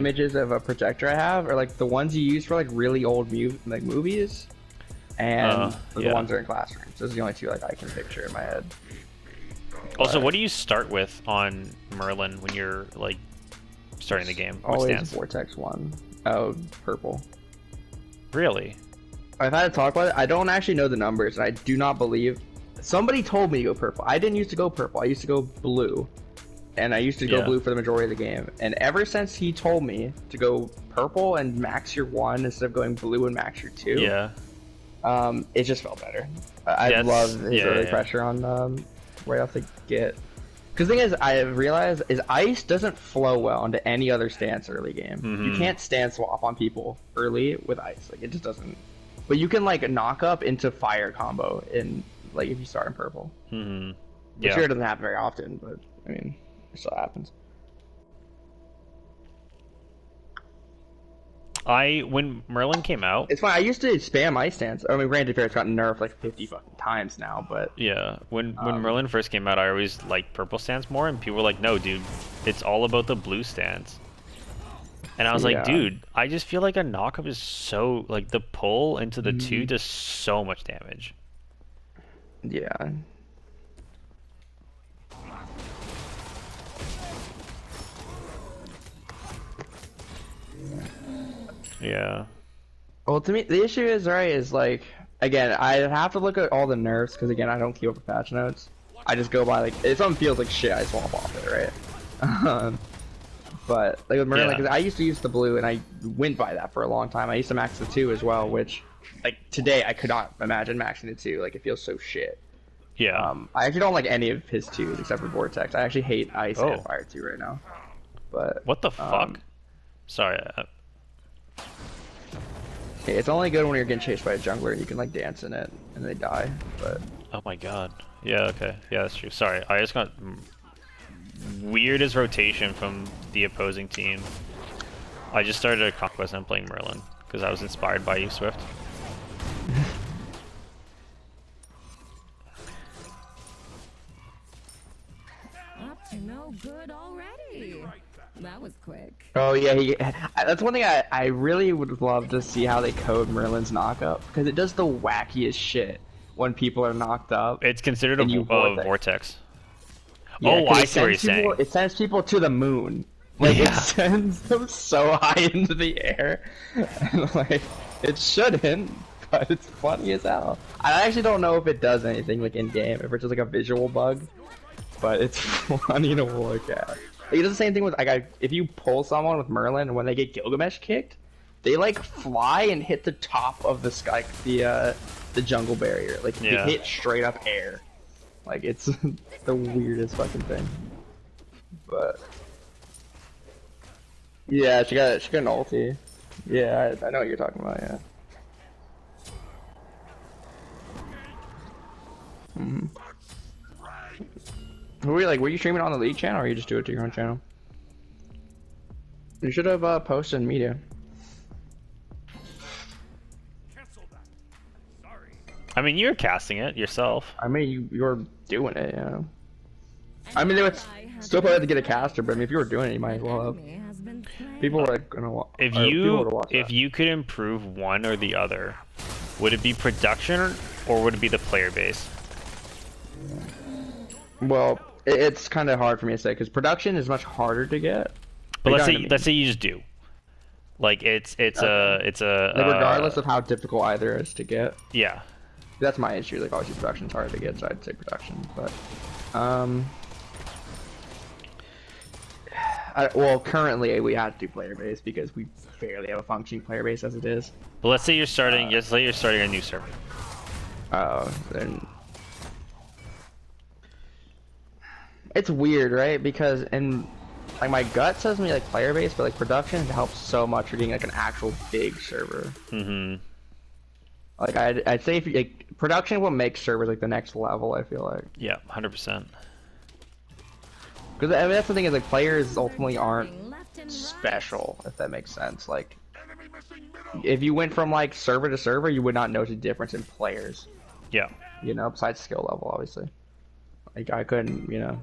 images of a projector I have are like the ones you use for like really old movies, and the yeah. ones that are in classrooms. Those are the only two like I can picture in my head. Also, what do you start with on Merlin when you're like starting the game? What Always stance? Vortex 1. Oh, purple. Really? I've had to talk about it. I don't actually know the numbers, and I do not believe. Somebody told me to go purple. I didn't used to go purple. I used to go blue. And I used to go blue for the majority of the game. And ever since he told me to go purple and max your 1 instead of going blue and max your 2, it just felt better. I love his early pressure on right off the get. Because the thing is, I realized is ice doesn't flow well into any other stance early game. You can't stance swap on people early with ice. Like it just doesn't. But you can like knock up into fire combo in like if you start in purple. Which sure doesn't happen very often, but I mean. It still happens. When Merlin came out, it's fine. I used to spam ice stance. I mean, granted, it's gotten nerfed like 50 fucking times now, but yeah, when Merlin first came out, I always liked purple stance more, and people were like, "No, dude, it's all about the blue stance." And I was like, "Dude, I just feel like a knockup is so like the pull into the 2 does so much damage." Yeah. Yeah. Well, to me, the issue is like again, I have to look at all the nerfs because again, I don't keep up with patch notes. I just go by like if something feels like shit, I swap off it, right? But like with Merlin, because I used to use the blue and I went by that for a long time. I used to max the 2 as well, which like today I could not imagine maxing the 2. Like it feels so shit. Yeah. I actually don't like any of his 2s except for Vortex. I actually hate Ice and Fire 2 right now. But what the fuck? Sorry. It's only good when you're getting chased by a jungler and you can like dance in it and they die, but... Oh my god. Yeah, okay. Yeah, that's true. Sorry, I just got weirdest rotation from the opposing team. I just started a conquest and I'm playing Merlin because I was inspired by you, Swift. Up to no good already. That was quick. Oh yeah, that's one thing I really would love to see how they code Merlin's knockup because it does the wackiest shit when people are knocked up. It's considered a vortex. Yeah, oh, I see what you're saying. It sends people to the moon. Like it sends them so high into the air, and like it shouldn't, but it's funny as hell. I actually don't know if it does anything like in game, if it's just like a visual bug, but it's funny to look at. It does the same thing with like if you pull someone with Merlin and when they get Gilgamesh kicked, they like fly and hit the top of the sky, the jungle barrier. Like they hit straight up air. Like it's the weirdest fucking thing. But yeah, she got an ulti. Yeah, I know what you're talking about. Yeah. Were you streaming on the League channel or you just do it to your own channel? You should have posted in media. I mean, you're casting it yourself. I mean, you're doing it, yeah. I mean, they would still probably have to get a caster, but I mean, if you were doing it, you might as well have. People are like gonna watch. If you could improve one or the other, would it be production or would it be the player base? Well, it's kind of hard for me to say because production is much harder to get. But let's say you just do. Like it's a regardless of how difficult either is to get. Yeah. That's my issue. Like obviously production's hard to get, so I'd say production. But well, currently we have to do player base because we barely have a functioning player base as it is. But let's say you're starting. Let's say you're starting a new server. Then it's weird, right? Because like my gut says me like player base, but like production helps so much for getting like an actual big server. Like I'd say if you, like, production will make servers like the next level. I feel like. Yeah, 100%. Because I mean, that's the thing is like players ultimately aren't special, if that makes sense. Like if you went from like server to server, you would not notice a difference in players. Yeah. You know, besides skill level, obviously. Like I couldn't, you know.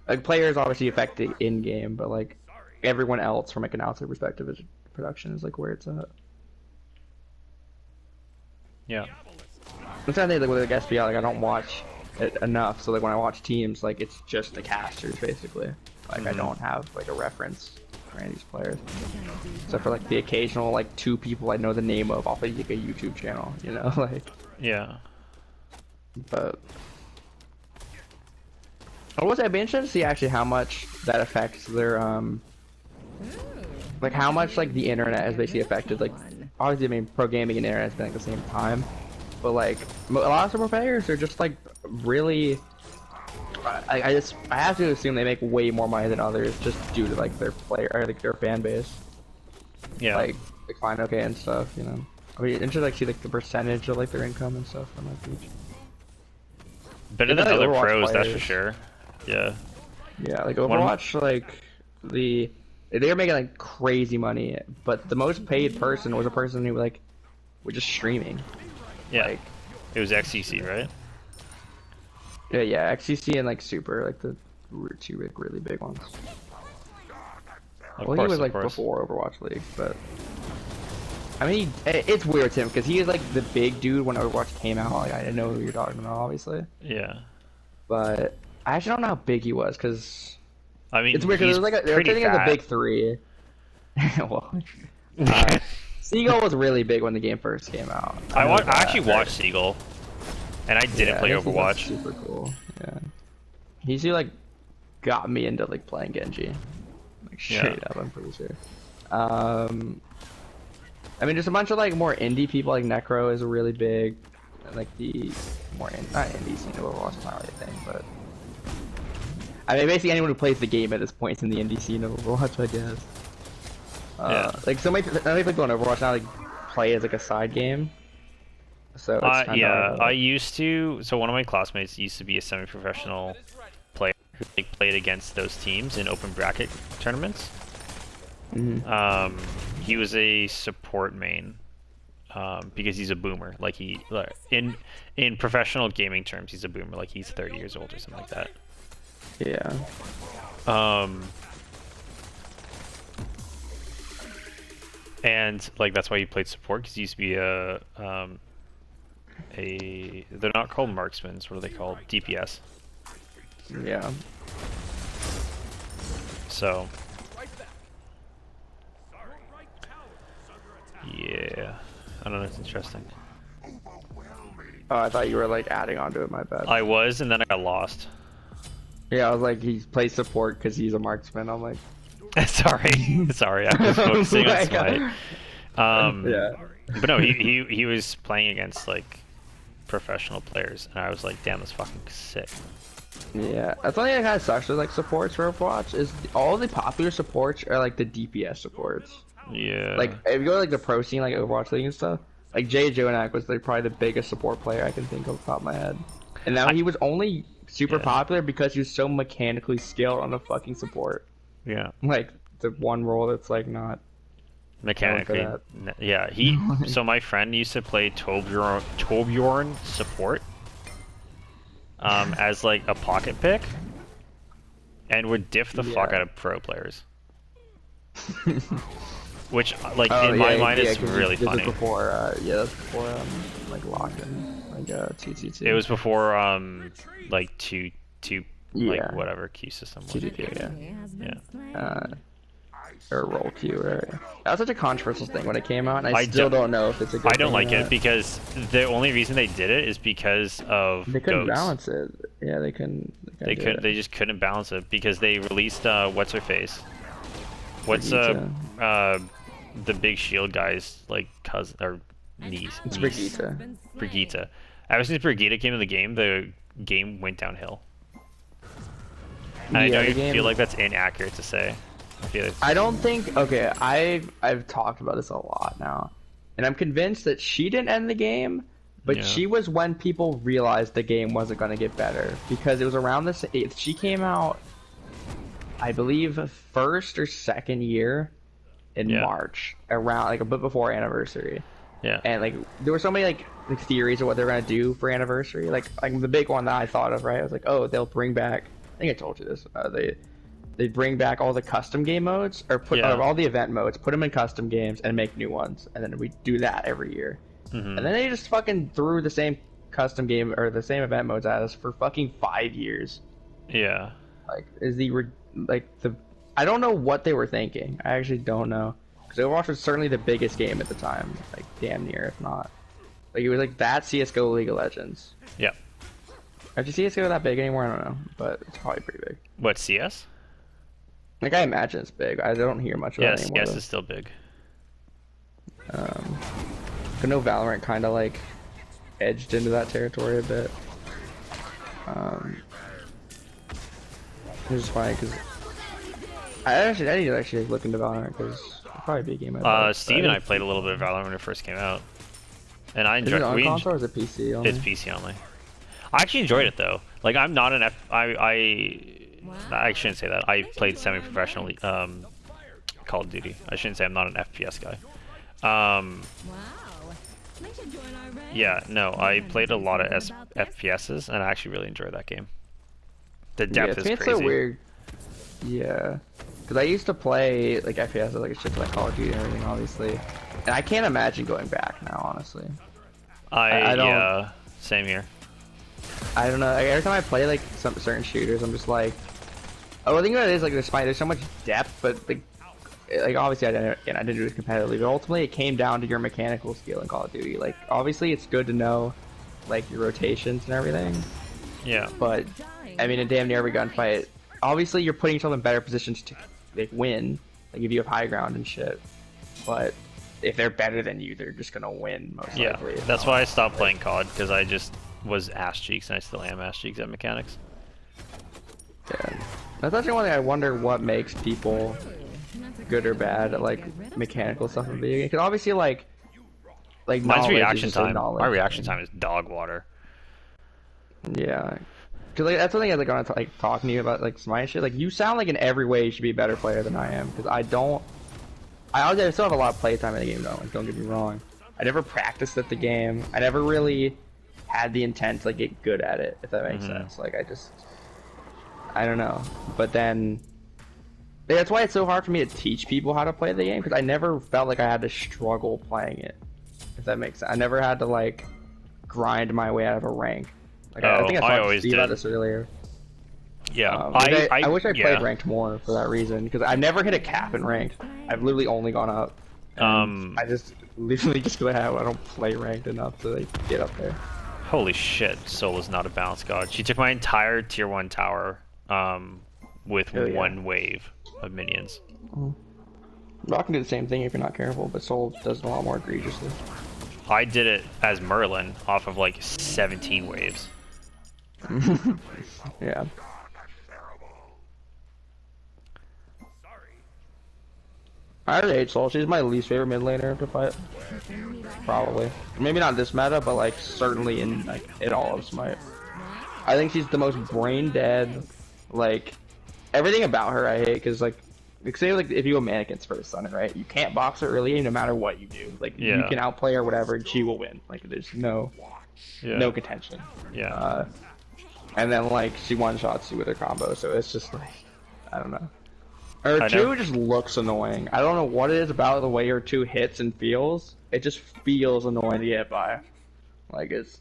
Like players obviously affect the in game, but like everyone else from like an outside perspective is production is like where it's at. Yeah. I'm trying to think like with like SPL, like I don't watch it enough, so like when I watch teams, like it's just the casters basically. Like I don't have like a reference for any of these players, except for like the occasional like 2 people I know the name of off of like a YouTube channel, you know, like. Yeah. But I would say I'd be interested to see actually how much that affects their like how much like the internet has basically affected like obviously I mean pro gaming and internet has been at the same time, but like a lot of super players are just like really I have to assume they make way more money than others just due to like their player or like their fan base. Yeah. Like fine okay and stuff, you know. I mean interested like see like the percentage of like their income and stuff from like each. Better than other pros, that's for sure. Yeah. Yeah, like Overwatch, like they were making like crazy money, but the most paid person was a person who like was just streaming. Yeah. Like, it was XCC, right? Yeah, XCC and like Super, like the 2 like really big ones. Of Well, course, he was like of course. before Overwatch League, but I mean, it's weird to him because he was like the big dude when Overwatch came out. Like I didn't know who you're talking about, obviously. Yeah. But I actually don't know how big he was because I mean, it's weird because he's it was like pretty they're taking fat. the big 3. Well, Seagull was really big when the game first came out. I actually watched Seagull, and I didn't play Overwatch. Super cool. Yeah, he's who like got me into like playing Genji, like straight up. I'm pretty sure. I mean, just a bunch of like more indie people. Like Necro is really big, and like the more not indie scene of Overwatch is not really a thing, but I mean, basically anyone who plays the game at this point is in the indie scene of Overwatch, I guess. Yeah. Like so many people in Overwatch now like play as like a side game. So it's kinda yeah, I used to. So one of my classmates used to be a semi-professional player who like played against those teams in open bracket tournaments. He was a support main because he's a boomer. Like in professional gaming terms, he's a boomer. Like he's 30 years old or something like that. Yeah. And like that's why he played support because he used to be they're not called marksmen. What are they called? DPS. Yeah. So. Yeah. I don't know. It's interesting. Oh, I thought you were like adding on to it. My bad. I was, and then I got lost. Yeah, I was like, he plays support because he's a marksman. I'm like, sorry. I was focusing on SMITE. yeah. But no, he was playing against like professional players, and I was like, damn, that's fucking sick. Yeah, that's one thing that kind of sucks with like supports for Overwatch is all the popular supports are like the DPS supports. Yeah. Like if you go to like the pro scene, like Overwatch League and stuff, like Jay Jonak was like probably the biggest support player I can think of off the top of my head, and now he was only super popular because he was so mechanically skilled on the fucking support. Yeah. Like the one role that's like not mechanically. Yeah, so my friend used to play Torbjorn support as like a pocket pick and would diff the fuck out of pro players. Which like in my mind is really funny. This was before that's before like lock-in, like 222. It was before like two like whatever queue system was. 222, yeah. Or roll queue, right? That was such a controversial thing when it came out, and I still don't know if it's a good I don't thing like or it not. because the only reason they did it is because of They couldn't goats. balance it. Yeah, they couldn't. They just couldn't balance it because they released what's her face? What's the big shield guy's like cousin or niece? It's Brigitte. Brigitte. Ever since Brigitte came in the game went downhill. And I know you feel like that's inaccurate to say. I don't think. Okay, I've talked about this a lot now, and I'm convinced that she didn't end the game, but she was when people realized the game wasn't going to get better because it was around this. She came out, I believe, first or second year in March, around like a bit before anniversary. Yeah. And like there were so many like theories of what they're gonna do for anniversary. Like the big one that I thought of, right? I was like, oh, they'll bring back. I think I told you this. they'd bring back all the custom game modes, or put all the event modes, put them in custom games, and make new ones, and then we do that every year. And then they just fucking threw the same custom game or the same event modes at us for fucking 5 years. Yeah. Like, I don't know what they were thinking. I actually don't know. Because Overwatch was certainly the biggest game at the time. Like, damn near, if not. Like, it was like that CSGO League of Legends. Yeah. Actually, CSGO that big anymore? I don't know. But it's probably pretty big. What, CS? Like, I imagine it's big. I don't hear much of that anymore. Yeah, CS is still big. I know Valorant kind of, like, edged into that territory a bit. It's just funny, because I need to actually look into Valorant, because it'll probably be a game I like. Steve and I played a little bit of Valorant when it first came out. And I enjoyed it. Is it on console or is it PC only? It's PC only. I actually enjoyed it, though. Like, I'm not an I shouldn't say that. I played semi-professionally Call of Duty. I shouldn't say I'm not an FPS guy. Yeah, no, I played a lot of FPSs, and I actually really enjoyed that game. The depth is crazy. It's so weird. Yeah, because I used to play like FPS, like shit like Call of Duty and everything, obviously, and I can't imagine going back now, honestly. I don't. Yeah, same here. I don't know. Like, every time I play like some certain shooters, I'm just like, oh, the thing about it is like there's so much depth, but like obviously I didn't do it competitively, but ultimately it came down to your mechanical skill in Call of Duty. Like obviously it's good to know like your rotations and everything. Yeah. But I mean in damn near every gunfight, obviously you're putting yourself in better positions to like win, like if you have high ground and shit. But if they're better than you, they're just gonna win most likely. Yeah, that's why I stopped playing COD, because I just was ass cheeks, and I still am ass cheeks at mechanics. Yeah. That's actually one thing I wonder what makes people good or bad at like mechanical stuff in video games. Because obviously like mine's reaction time. My reaction time is dog water. Yeah. Cause like that's something I was like gonna like talking to you about like SMITE shit. Like you sound like in every way you should be a better player than I am. Because I still have a lot of playtime in the game though. Like, don't get me wrong. I never practiced at the game. I never really had the intent to like get good at it. If that makes sense. Like I don't know. But then that's why it's so hard for me to teach people how to play the game. Because I never felt like I had to struggle playing it. If that makes sense. I never had to like grind my way out of a rank. Like, I think I talked to Steve about this earlier. Yeah, I wish I played ranked more for that reason, because I've never hit a cap in ranked. I've literally only gone up. I just literally just because I don't play ranked enough to like, get up there. Holy shit, Sol is not a balanced god. She took my entire tier 1 tower with one wave of minions. Rock can do the same thing if you're not careful, but Sol does it a lot more egregiously. I did it as Merlin off of like 17 waves. Yeah. I hate Sol. She's my least favorite mid laner to fight. Probably. Maybe not this meta, but like certainly in like in all of SMITE. I think she's the most brain dead. Like everything about her I hate, because like say like if you go mannequins first on it, right? You can't box her early no matter what you do. Like you can outplay her whatever and she will win. Like there's no contention. Yeah. And then like she one-shots you with her combo, so it's just like I don't know. Her 2 just looks annoying. I don't know what it is about the way her 2 hits and feels. It just feels annoying to get by. Like it's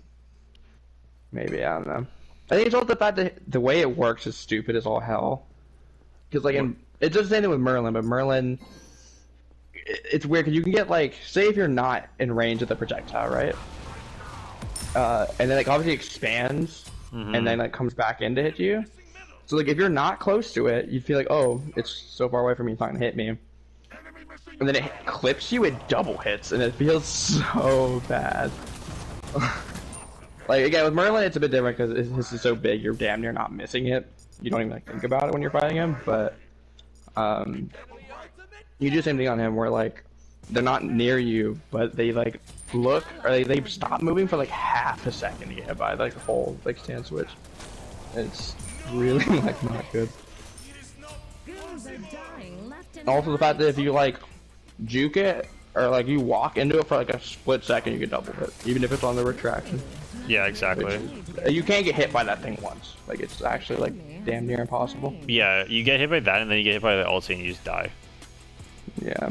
maybe I don't know. I think it's all the fact that the way it works is stupid as all hell. Because like it's just the same thing with Merlin, but Merlin, it's weird because you can get like, say if you're not in range of the projectile, right? And then like obviously expands, and then like comes back in to hit you. So like if you're not close to it, you feel like, oh, it's so far away from me, it's not gonna hit me. And then it clips you, it double hits, and it feels so bad. Like again with Merlin, it's a bit different because this is so big, you're damn near not missing it. You don't even like think about it when you're fighting him, but you do the same thing on him where like they're not near you, but they like look or they stop moving for like half a second to get by like the whole like stand switch. It's really like not good. Also the fact that if you like juke it or like you walk into it for like a split second, you get double hit, even if it's on the retraction. Yeah, exactly. You can't get hit by that thing once. Like, it's actually, like, damn near impossible. Yeah, you get hit by that, and then you get hit by the ulti, and you just die. Yeah.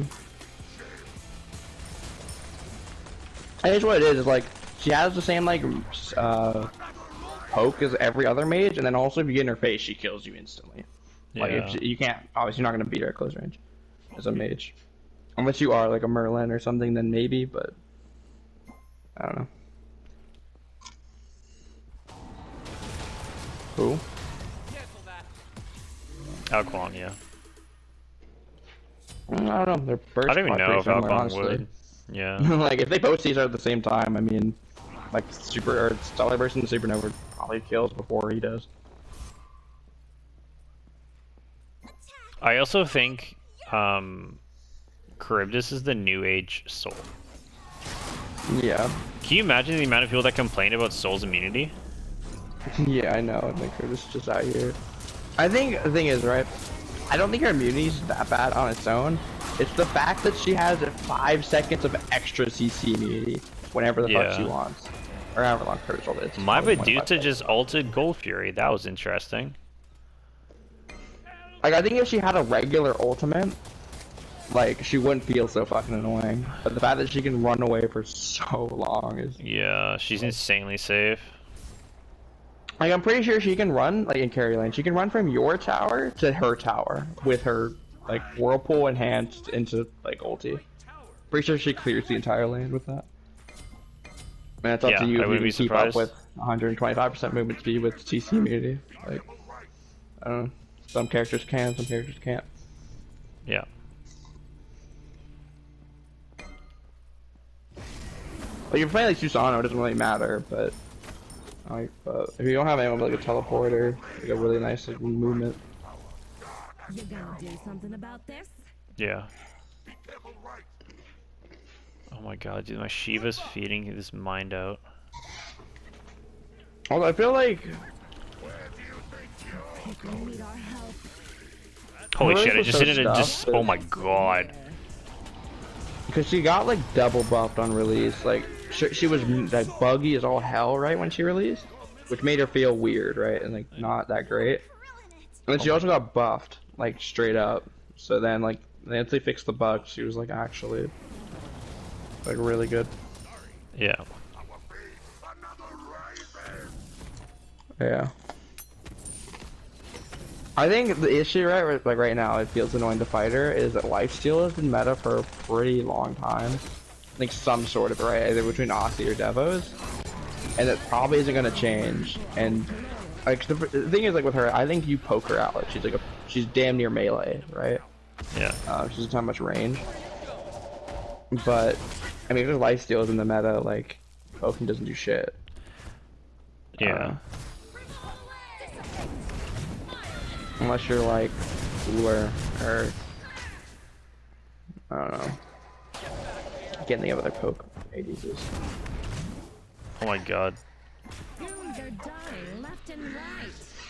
I guess what it is like, she has the same, like, poke as every other mage, and then also if you get in her face, she kills you instantly. Yeah. Like, if you can't, obviously you're not going to beat her at close range as a mage. Unless you are, like, a Merlin or something, then maybe, but I don't know. Who? Alquan, yeah. I don't know. They're burst I don't even know if similar, Alquan honestly. would. Yeah. Like, if they both see each other at the same time, I mean, like, Super or Stellar Burst and Supernova probably kills before he does. I also think Charybdis is the new age soul. Yeah. Can you imagine the amount of people that complain about Soul's immunity? Yeah, I know. I think her just out here. I think the thing is, right? I don't think her immunity is that bad on its own. It's the fact that she has 5 seconds of extra CC immunity whenever the fuck she wants, or however long her ult is. My Veduta just ulted Gold Fury. That was interesting. Like, I think if she had a regular ultimate, like, she wouldn't feel so fucking annoying. But the fact that she can run away for so long is... Yeah, she's insanely safe. Like, I'm pretty sure she can run, like, in carry lane. She can run from your tower to her tower with her, like, whirlpool enhanced into, like, ulti. Pretty sure she clears the entire lane with that. And it's up to you if you can keep up with 125% movement speed with CC immunity. Like, I don't know. Some characters can, some characters can't. Yeah. Like, if you're playing like Susano, it doesn't really matter, but like, if you don't have anyone with like a teleporter, like a really nice like, movement. You gonna do something about this? Yeah. Oh my god, dude, my Shiva's feeding his mind out. Although I feel like People need our help. Holy Merlin shit, I was just so hit it and just, stuffed, oh my god. because she got like double buffed on release, like she was like buggy as all hell right when she released, which made her feel weird, right, and like not that great. And then she also got buffed, like straight up. So then like once they fixed the bug, she was like actually like really good. Yeah. Yeah. I think the issue, right, like right now, it feels annoying to fight her, is that lifesteal has been meta for a pretty long time. Like some sort of, right, either between Aussie or Devos. And it probably isn't gonna change. And like the thing is, like with her, I think you poke her out. Like she's damn near melee, right? Yeah. She doesn't have much range. But I mean, if there's lifesteals in the meta, like poking doesn't do shit. Yeah. Unless you're like cooler or I don't know. Getting the other poke ADs is. Oh my god. Dudes are dying left and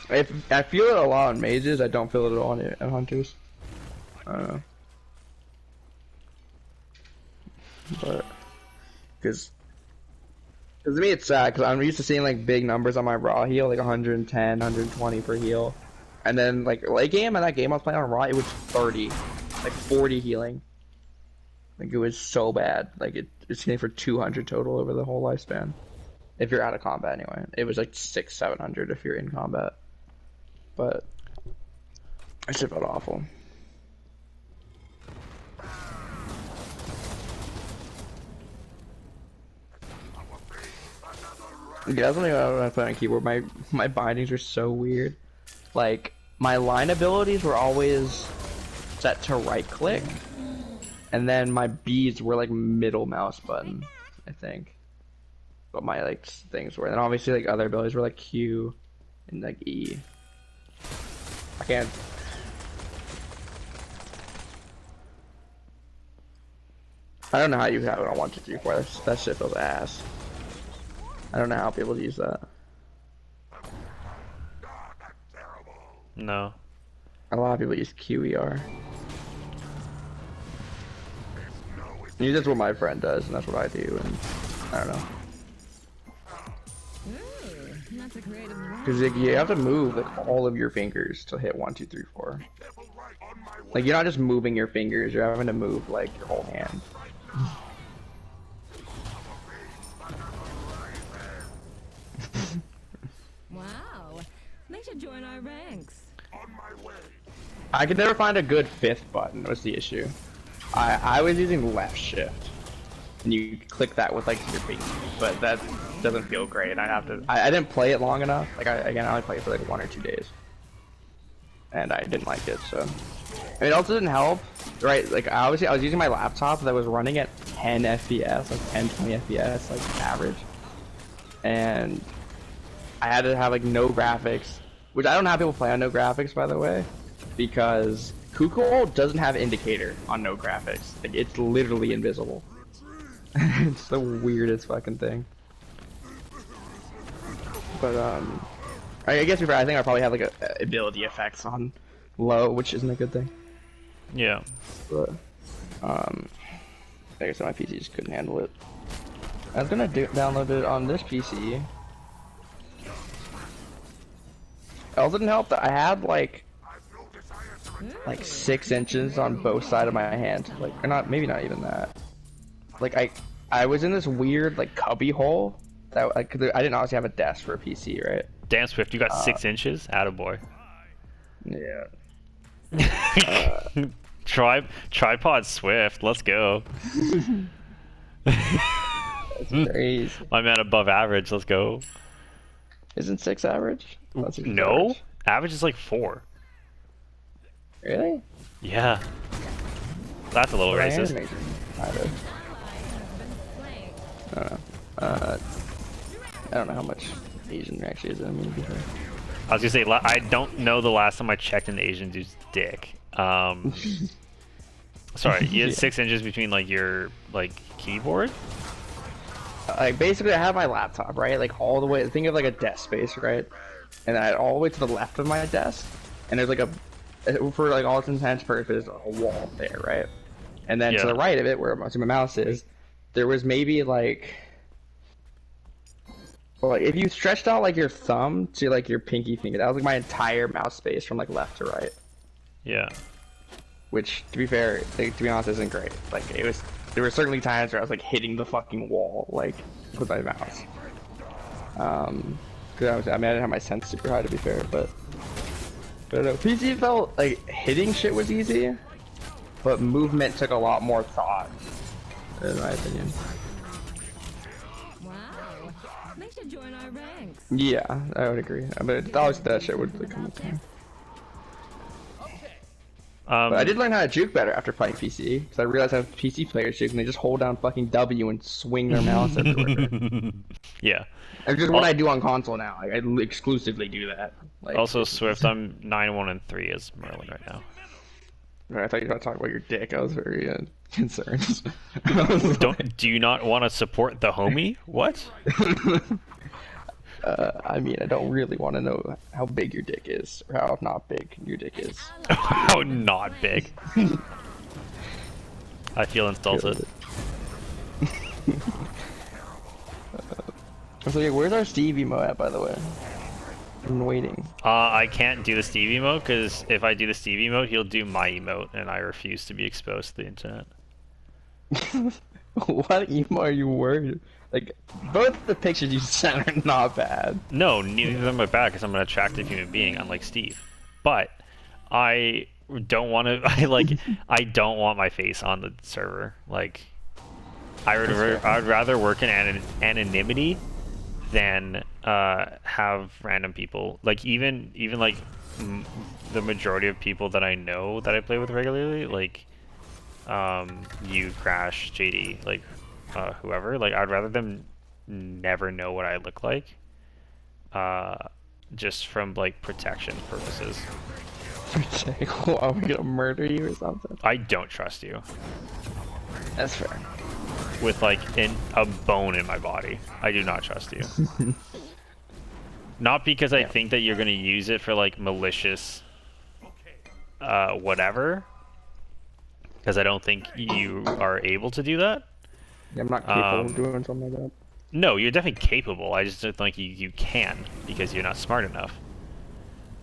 right. I feel it a lot on mages, I don't feel it at all on hunters. I don't know. But because to me it's sad because I'm used to seeing like big numbers on my raw heal, like 110, 120 per heal. And then, like, late game, and that game I was playing on Raw, it was 30. Like, 40 healing. Like, it was so bad. Like, it's hitting for 200 total over the whole lifespan. If you're out of combat, anyway. It was, like, 600, 700 if you're in combat. But, it just felt awful. Yeah, that's something when I play on keyboard. My bindings are so weird. Like, my line abilities were always set to right click, and then my B's were like middle mouse button, I think. But my like things were, and obviously like other abilities were like Q and like E. I can't. I don't know how you have it on 1, 2, 3, 4. That shit feels ass. I don't know how people use that. No. A lot of people use QER. That's what my friend does, and that's what I do, and I don't know. creative Because like, you have to move like all of your fingers to hit 1, 2, 3, 4. Like you're not just moving your fingers; you're having to move like your whole hand. Wow. They should join our ranks. I could never find a good 5th button. Was the issue? I was using left shift, and you click that with like your pinky, but that doesn't feel great. I didn't play it long enough. Like I only played it for like 1 or 2 days, and I didn't like it. So it also didn't help, right? Like I was using my laptop that was running at 10 FPS, like 10, 20 FPS, like average, and I had to have like no graphics, which I don't have people play on no graphics, by the way, because Kukul doesn't have indicator on no graphics. Like it's literally invisible. It's the weirdest fucking thing. But I guess I think I probably have like a ability effects on low, which isn't a good thing. Yeah. But I guess my PC just couldn't handle it. I was gonna download it on this PC. It also didn't help that I had like 6 inches on both sides of my hand, like, or not, maybe not even that. Like I was in this weird like cubby hole that I didn't obviously have a desk for a PC, right? Damn Swift, you got 6 inches? Attaboy. Yeah. Tripod Swift, let's go. That's crazy. My man above average, let's go. Isn't 6 average? No, average is like 4. Really? Yeah. That's a little racist. I don't know. I don't know how much Asian there actually is. I mean, I was gonna say, I don't know the last time I checked an Asian dude's dick. Sorry, you had 6 inches between like your keyboard. Like basically, I have my laptop right, like all the way. Think of like a desk space, right? And I had all the way to the left of my desk, and there's like for like all its intents purposes, a wall there, right? And then to the right of it, where my mouse is, there was maybe like if you stretched out like your thumb to like your pinky finger, that was like my entire mouse space from like left to right. Yeah. Which, to be fair, like, to be honest, isn't great. Like it was, there were certainly times where I was like hitting the fucking wall like with my mouse. Because I didn't have my sense super high, to be fair, but I don't know. PC felt like hitting shit was easy, but movement took a lot more thought, in my opinion. Wow. They should join our ranks. Yeah, I would agree. But obviously that shit would come up. But I did learn how to juke better after playing PC, because I realized how PC players juke and they just hold down fucking W and swing their mouse everywhere. Yeah. It's just what I do on console now. I exclusively do that. Like, also, Swift, I'm 9-1-3 as Merlin right now. I thought you were going to talk about your dick. I was very concerned. Do you not want to support the homie? What? I mean, I don't really want to know how big your dick is, or how not big your dick is. How not big? I feel insulted. So yeah, where's our Steve emote at, by the way? I'm waiting. I can't do the Steve emote, because if I do the Steve emote, he'll do my emote, and I refuse to be exposed to the internet. What emo are you worried? Like, both the pictures you sent are not bad. No, neither of them are bad, because I'm an attractive human being, unlike Steve. But I don't want to. I don't want my face on the server. Like, I would rather work in anonymity than have random people. Like even like the majority of people that I know that I play with regularly, like you, Crash, JD, like whoever. Like I'd rather them never know what I look like, just from like protection purposes. Are we gonna murder you or something? I don't trust you. That's fair. With like a bone in my body, I do not trust you. Not because I think that you're gonna use it for like malicious whatever, because I don't think you are able to do that. Yeah, I'm not capable of doing something like that. No, you're definitely capable. I just don't think you can because you're not smart enough.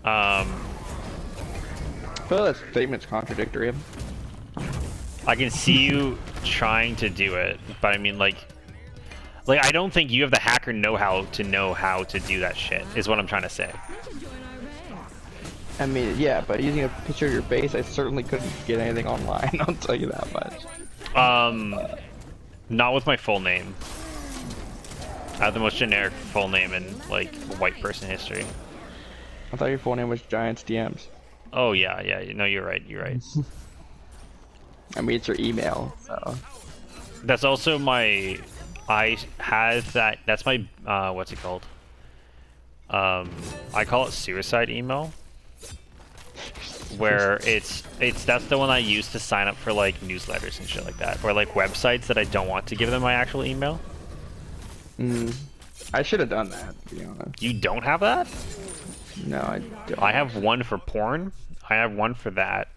I feel that statement's contradictory. I can see you trying to do it, but I mean, like I don't think you have the hacker know-how to do that shit. Is what I'm trying to say. I mean, yeah, but using a picture of your face, I certainly couldn't get anything online. I'll tell you that much. Not with my full name. I have the most generic full name in like white person history. I thought your full name was giantsdms. Oh yeah, yeah. No, you're right. You're right. I mean, it's your email, so. That's also my. I have that. That's my. What's it called? I call it suicide email. Where that's the one I use to sign up for like newsletters and shit like that, or like websites that I don't want to give them my actual email. I should have done that, to be honest. You don't have that? No, I don't. I have one for porn. I have one for that.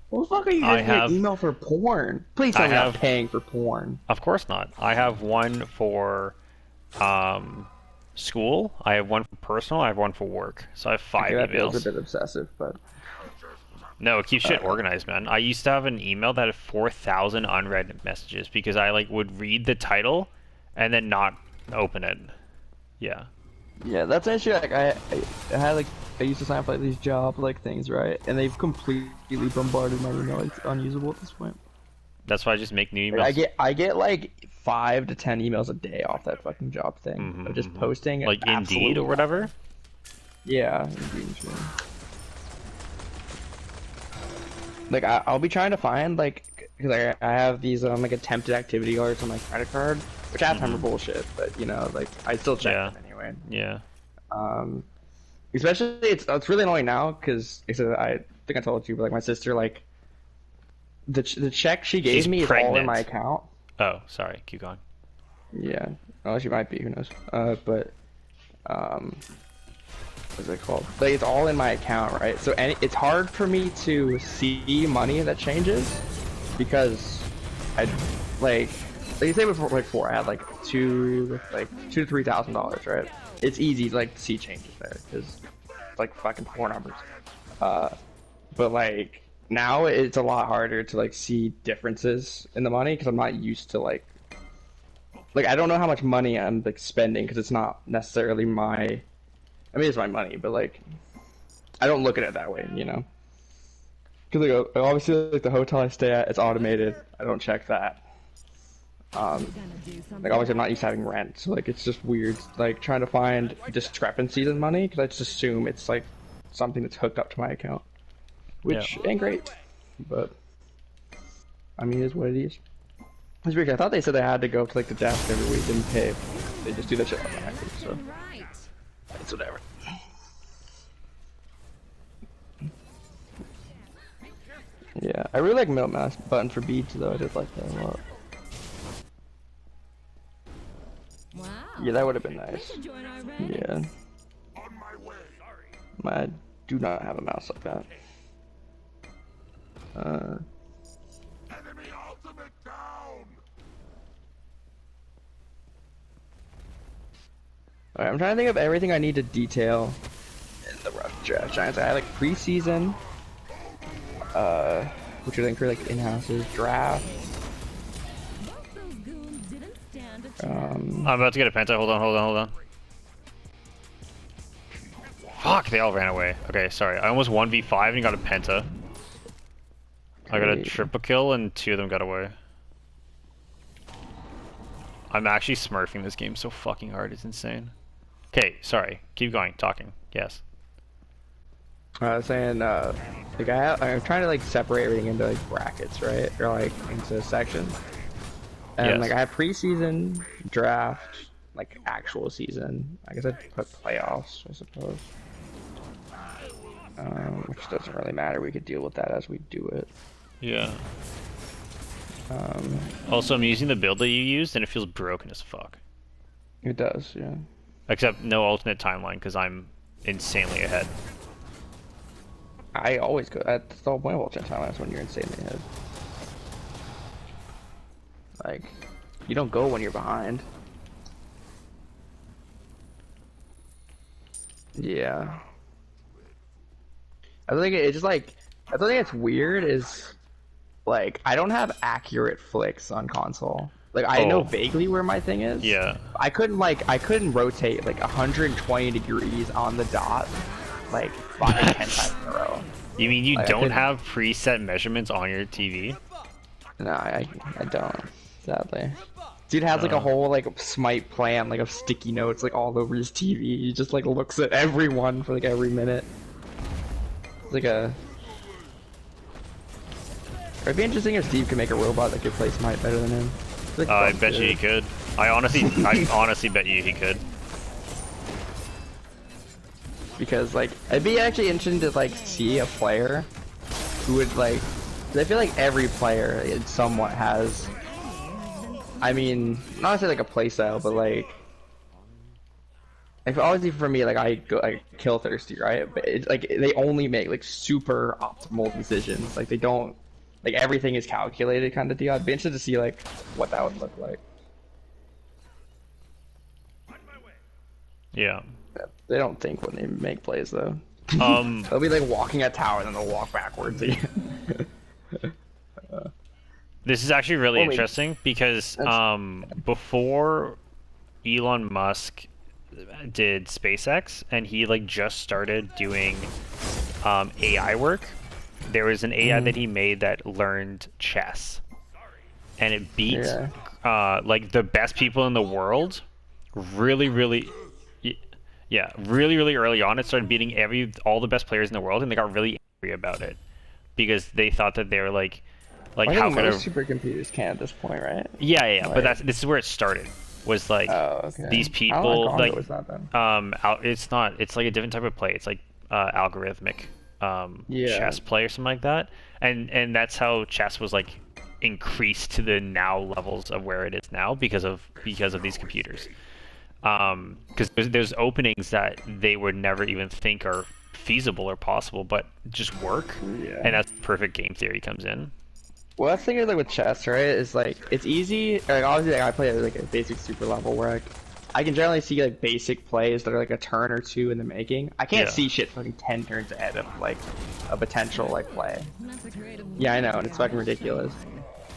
What the fuck are you using your email for porn? Please tell me I'm paying for porn. Of course not. I have one for school. I have one for personal. I have one for work. So I have 5 emails. That feels a bit obsessive, but... No, it keeps shit organized, man. I used to have an email that had 4,000 unread messages because I like would read the title and then not open it. Yeah. Yeah, that's actually like I had like I used to sign up for like, these job like things, right? And they've completely bombarded my email. It's unusable at this point. That's why I just make new emails. Like, I get like 5 to 10 emails a day off that fucking job thing. Of just posting like Indeed or whatever. Yeah, Indeed. Sure. Like I'll be trying to find like because I have these like attempted activity alerts on my credit card, which half time are bullshit, but you know like I still check them anyway. Yeah. Especially it's really annoying now because I think I told you, but like my sister like the check she gave me is all in my account. Oh, sorry. Keep going. Yeah. Oh, she might be. Who knows? But what's it called? Like it's all in my account, right? So it's hard for me to see money that changes because I like you say before I had like $2,000 to $3,000, right? It's easy to like see changes there because it's like fucking 4 numbers. But like now it's a lot harder to like see differences in the money because I'm not used to like I don't know how much money I'm like spending because it's not necessarily my. I mean, it's my money, but like, I don't look at it that way, you know. Because like, obviously, like the hotel I stay at, it's automated. I don't check that. Like obviously, I'm not used to having rent, so like it's just weird, like trying to find discrepancies in money because I just assume it's like something that's hooked up to my account, which ain't great. But I mean, it is what it is. It's weird. I thought they said they had to go to like the desk every week and pay. They just do that shit automatically, so. It's whatever. Yeah, I really like milk mask button for beads though. I did like that a lot. Wow. Yeah, that would have been nice. Yeah. I do not have a mouse like that. Alright, I'm trying to think of everything I need to detail in the rough draft giants. I had like preseason, which would include like in-houses, draft. I'm about to get a penta. Hold on. Fuck, they all ran away. Okay, sorry. I almost 1v5 and got a penta. I got a triple kill and 2 of them got away. I'm actually smurfing this game so fucking hard, it's insane. Okay, sorry. Keep going, talking. Yes. I was saying, like I'm trying to like separate everything into like brackets, right? Or like into sections. And like I have preseason, draft, like actual season. I guess I'd put playoffs, I suppose. Which doesn't really matter. We could deal with that as we do it. Yeah. Also, I'm using the build that you used, and it feels broken as fuck. It does, yeah. Except no alternate timeline, because I'm insanely ahead. I always go. That's the whole point of alternate timelines when you're insanely ahead. Like, you don't go when you're behind. Yeah. I think it's just like I think it's weird is like I don't have accurate flicks on console. Like I know vaguely where my thing is. Yeah. I couldn't rotate like 120 degrees on the dot like 5 10 times in a row. You mean you Like, don't have preset measurements on your TV? No, I don't. Sadly. Dude has like a whole like SMITE plan like of sticky notes like all over his TV. He just like looks at everyone for like every minute. It's like a. It'd be interesting if Steve could make a robot that could play SMITE better than him. Like, I bet you he could. I honestly bet you he could. Because like it'd be actually interesting to like see a player who would like. 'Cause I feel like every player somewhat has. I mean, not necessarily like a playstyle, but like obviously for me, like I go like kill thirsty, right? But it's like they only make like super optimal decisions. Like they don't like everything is calculated kind of deal. I'd be interested to see like what that would look like. Yeah. They don't think when they make plays though. They'll be like walking a tower and then they'll walk backwards again. This is actually really interesting because before Elon Musk did SpaceX and he like just started doing AI work, there was an AI that he made that learned chess, and it beat like the best people in the world really really early on. It started beating all the best players in the world, and they got really angry about it because they thought that they were like how could most supercomputers can at this point, right? Yeah, like, but this is where it started. Was like these people like it's not. It's like a different type of play. It's like algorithmic chess play or something like that. And that's how chess was like increased to the now levels of where it is now because of these computers. Because there's openings that they would never even think are feasible or possible, but just work. Yeah. And that's perfect game theory comes in. Well, that's the thing like with chess, right? Is like it's easy. Like obviously, like, I play at like a basic super level where like I can generally see like basic plays that are like a turn or two in the making. I can't see shit fucking 10 turns ahead of like a potential like play. Yeah, I know, and it's fucking ridiculous.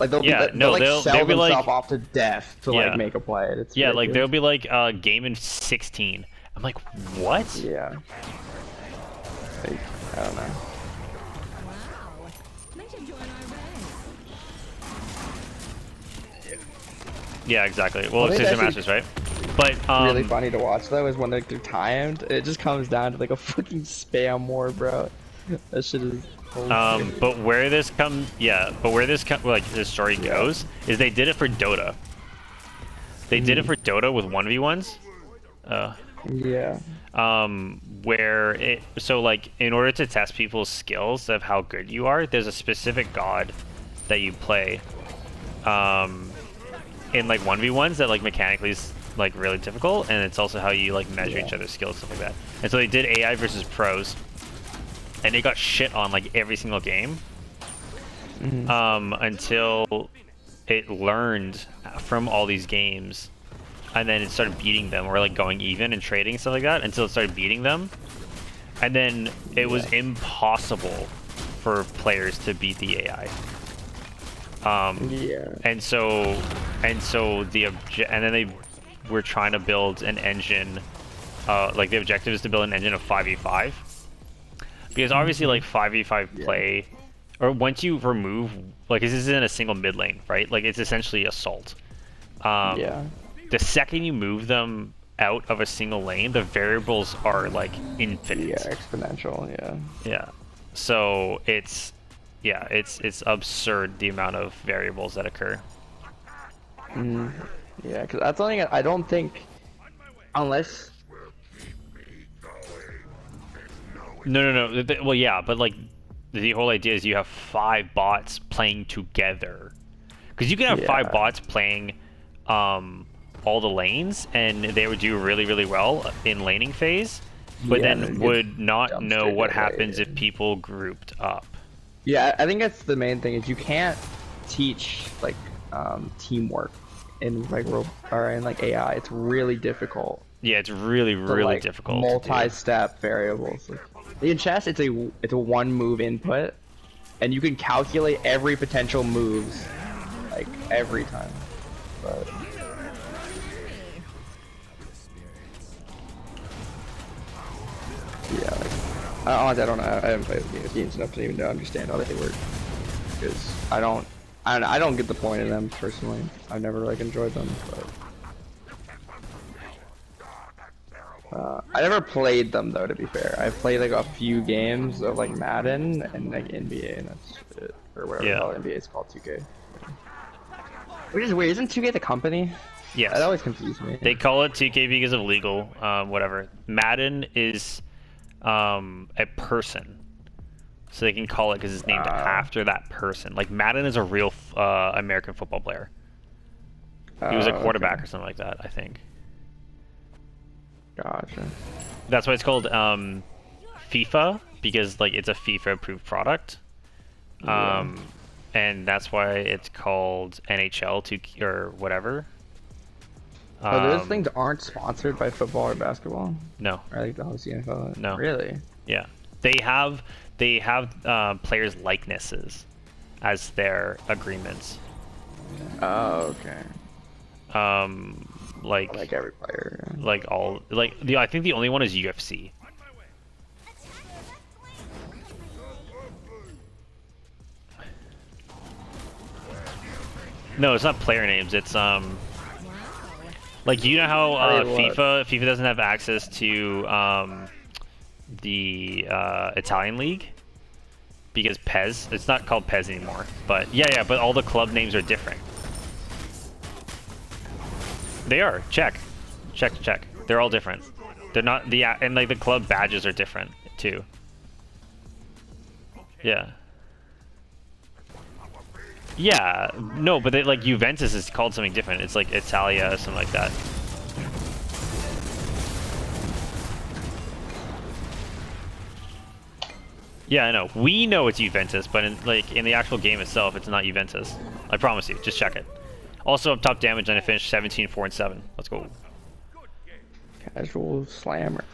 Like they'll they'll sell themselves off to death to like make a play. It's ridiculous. Like there'll be like a game in 16. I'm like, what? Yeah. Like, I don't know. Yeah, exactly. Well, it's System Masters, right? But really funny to watch though is when they're timed. It just comes down to like a fucking spam war, bro. That shit is. But where this like the story goes is they did it for Dota. They did it for Dota with 1v1s. Where so like in order to test people's skills of how good you are, there's a specific god that you play. In like 1v1s that like mechanically is like really difficult, and it's also how you like measure each other's skills, stuff like that. And so they did AI versus pros, and they got shit on like every single game until it learned from all these games, and then it started beating them, or like going even and trading and stuff like that, until it started beating them, and then it was impossible for players to beat the AI. And so then they were trying to build an engine. Like the objective is to build an engine of 5v5, because obviously like 5v5 play, or once you remove like this isn't a single mid lane, right? Like it's essentially assault. The second you move them out of a single lane, the variables are like infinite. Yeah, exponential. Yeah. So it's absurd the amount of variables that occur. Yeah, because that's something I don't think, unless. No. Well, yeah, but like the whole idea is you have 5 bots playing together, because you can have 5 bots playing all the lanes, and they would do really really well in laning phase, but then would not know what happens if people grouped up. Yeah, I think that's the main thing, is you can't teach like teamwork in like AI. It's really difficult Yeah, it's really, really like, difficult. To do. multi-step variables. Like, in chess, it's a one move input, and you can calculate every potential moves, like every time. But yeah, like, honestly, I don't know. I haven't played the games enough to even understand how they work. Because I don't get the point of them personally. I've never like enjoyed them. But I never played them though. To be fair, I played like a few games of like Madden and like NBA, and that's it, or whatever the hell NBA is called, 2K. Which is weird. Isn't 2K the company? Yes. That always confused me. They call it 2K because of legal, whatever. Madden is a person, so they can call it because it's named after that person. Like Madden is a real American football player. He was a quarterback or something like that, I think. Gotcha. That's why it's called FIFA, because like it's a FIFA approved product. And that's why it's called NHL or whatever. Those things aren't sponsored by football or basketball? No. Or like the whole CFL? No. Really? Yeah. They have players' likenesses as their agreements. Oh, okay. Like every player. Yeah. Like all I think the only one is UFC. No, it's not player names. It's like, you know how FIFA doesn't have access to the Italian league because PES. It's not called PES anymore. But yeah, but all the club names are different. They are. Check. They're all different. They're not and like the club badges are different too. Yeah. Yeah, no, but like Juventus is called something different. It's like Italia or something like that. Yeah, I know. We know it's Juventus, but in the actual game itself, it's not Juventus. I promise you. Just check it. Also, I'm top damage, and I finished 17, 4, and 7. Let's go. Casual slammer.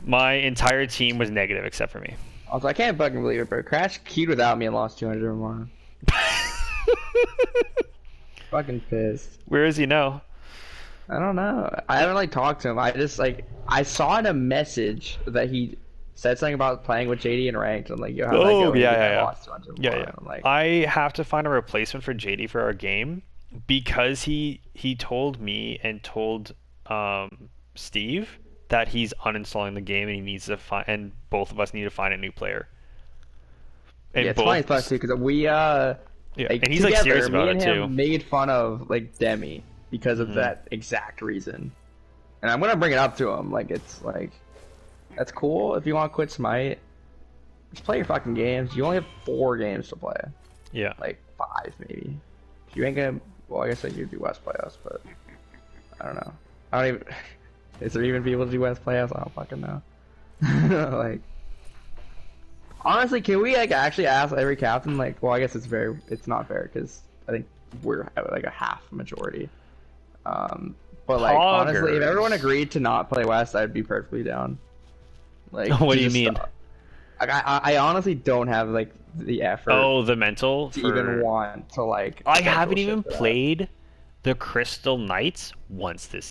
My entire team was negative except for me. Also, I can't fucking believe it, bro. Crash queued without me and lost 200 or more. Fucking pissed. Where is he now? I don't know. I haven't like talked to him. I just like I saw in a message that he said something about playing with JD and ranked. I'm like, yo, how'd that go? Yeah. I'm like, I have to find a replacement for JD for our game because he told me and told Steve that he's uninstalling the game and he needs to find, and both of us need to find a new player. And yeah, it's funny too because we and he's like serious about it too. Made fun of like Demi because of that exact reason, and I'm gonna bring it up to him. Like, it's like, that's cool if you want to quit SMITE. Just play your fucking games. You only have 4 games to play. Yeah. Like 5 maybe. You ain't gonna. Well, I guess like you'd do West playoffs, but I don't know. I don't even. Is there even people to do West playoffs? I don't fucking know. Like, honestly, can we like actually ask every captain? Like, well, I guess it's not fair because I think we're like a half majority. But like, honestly, if everyone agreed to not play West, I'd be perfectly down. Like, what do you mean? Like, I honestly don't have like the effort. Oh, the mental to even want to like. I haven't even played the Crystal Knights once this